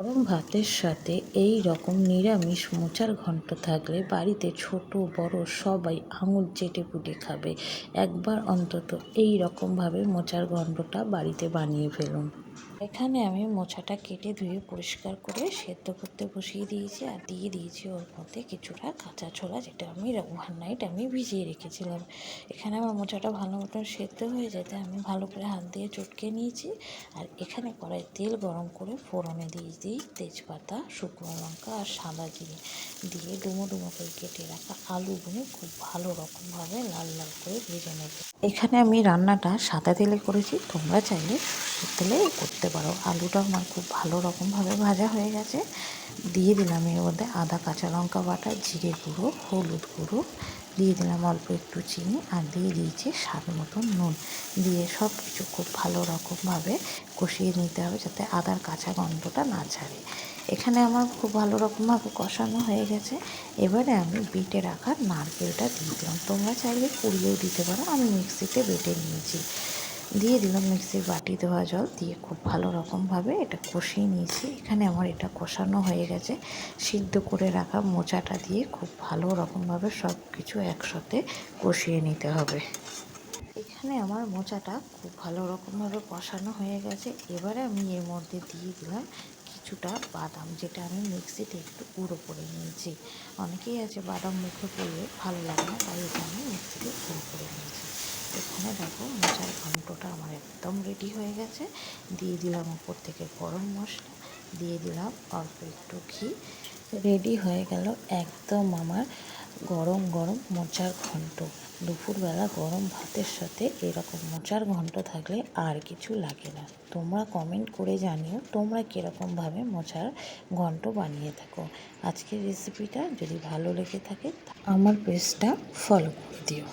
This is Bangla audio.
গরম ভাতের সাথে এই রকম নিরামিষ মোচার ঘন্ট থাকলে বাড়িতে ছোট বড় সবাই আঙুল চেটে পুটে খাবে। একবার অন্তত এই রকমভাবে মোচার ঘন্টটা বাড়িতে বানিয়ে ফেলুন। এখানে আমি মোচাটা কেটে ধুয়ে পরিষ্কার করে সেদ্ধ করতে বসিয়ে দিয়েছি, আর দিয়ে দিয়েছি ওর মধ্যে কিছুটা কাঁচা ছোলা, যেটা আমি ওভারনাইট ভিজিয়ে রেখেছিলাম। এখানে আমার মোচাটা ভালো মতন সেদ্ধ হয়ে যেতে আমি ভালো করে হাত দিয়ে চটকে নিয়েছি। আর এখানে কড়াই তেল গরম করে ফোড়নে দিয়ে দিই তেজপাতা, শুকনো লঙ্কা আর সাদা জিরে দিয়ে ডুমো ডুমো করে কেটে রাখা আলুগুলো খুব ভালো রকমভাবে লাল লাল করে ভেজে নেব। এখানে আমি রান্নাটা সাদা তেলে করেছি, তোমরা চাইলে সর্ষের তেলে করতে পারো। আলুটা আমার খুব ভালো রকমভাবে ভাজা হয়ে গেছে। দিয়ে দিলাম এর মধ্যে আদা কাঁচা লঙ্কা বাটা, জিরে গুঁড়ো, হলুদ গুঁড়ো, দিয়ে দিলাম অল্প একটু চিনি, আর দিয়ে দিয়েছি স্বাদ মতন নুন। দিয়ে সব কিছু খুব ভালো রকমভাবে কষিয়ে নিতে হবে, যাতে আদার কাঁচা গন্ধটা না ছাড়ে। এখানে আমার খুব ভালো রকমভাবে কষানো হয়ে গেছে। এবারে আমি বেটে রাখা নারকেলটা দিয়ে দিলাম। তোমরা চাইলে কুড়িয়েও দিতে পারো, আমি মিক্সিতে বেটে নিয়েছি। দিয়ে দিলাম মিক্সির বাটি ধোয়া জল, দিয়ে খুব ভালো রকমভাবে এটা কষিয়ে নিয়েছি। এখানে আমার এটা কষানো হয়ে গেছে। সিদ্ধ করে রাখা মোচাটা দিয়ে খুব ভালো রকমভাবে সব কিছু একসাথে কষিয়ে নিতে হবে। এখানে আমার মোচাটা খুব ভালো রকমভাবে কষানো হয়ে গেছে। এবারে আমি এর মধ্যে দিয়ে দিলাম কিছুটা বাদাম, যেটা আমি মিক্সিতে একটু গুঁড়ো করে নিয়েছি। অনেকেই আছে বাদাম মুখে পড়লে ভালো লাগে না, তাই এটা আমি মিক্সিতে গুঁড়ো করে নিয়েছি। এখানে দেখো মোচার ঘন্টটা আমার একদম রেডি হয়ে গেছে। দিয়ে দিলাম উপর থেকে গরম মশলা, দিয়ে দিলাম অল্প একটু ঘি। রেডি হয়ে গেল একদম আমার গরম গরম মোচার ঘন্ট। দুপুরবেলা গরম ভাতের সাথে এরকম মোচার ঘন্ট থাকলে আর কিছু লাগে না। তোমরা কমেন্ট করে জানিও তোমরা কীরকমভাবে মোচার ঘন্ট বানিয়ে থাকো। আজকের রেসিপিটা যদি ভালো লেগে থাকে আমার পেজটা ফলো করে দিও।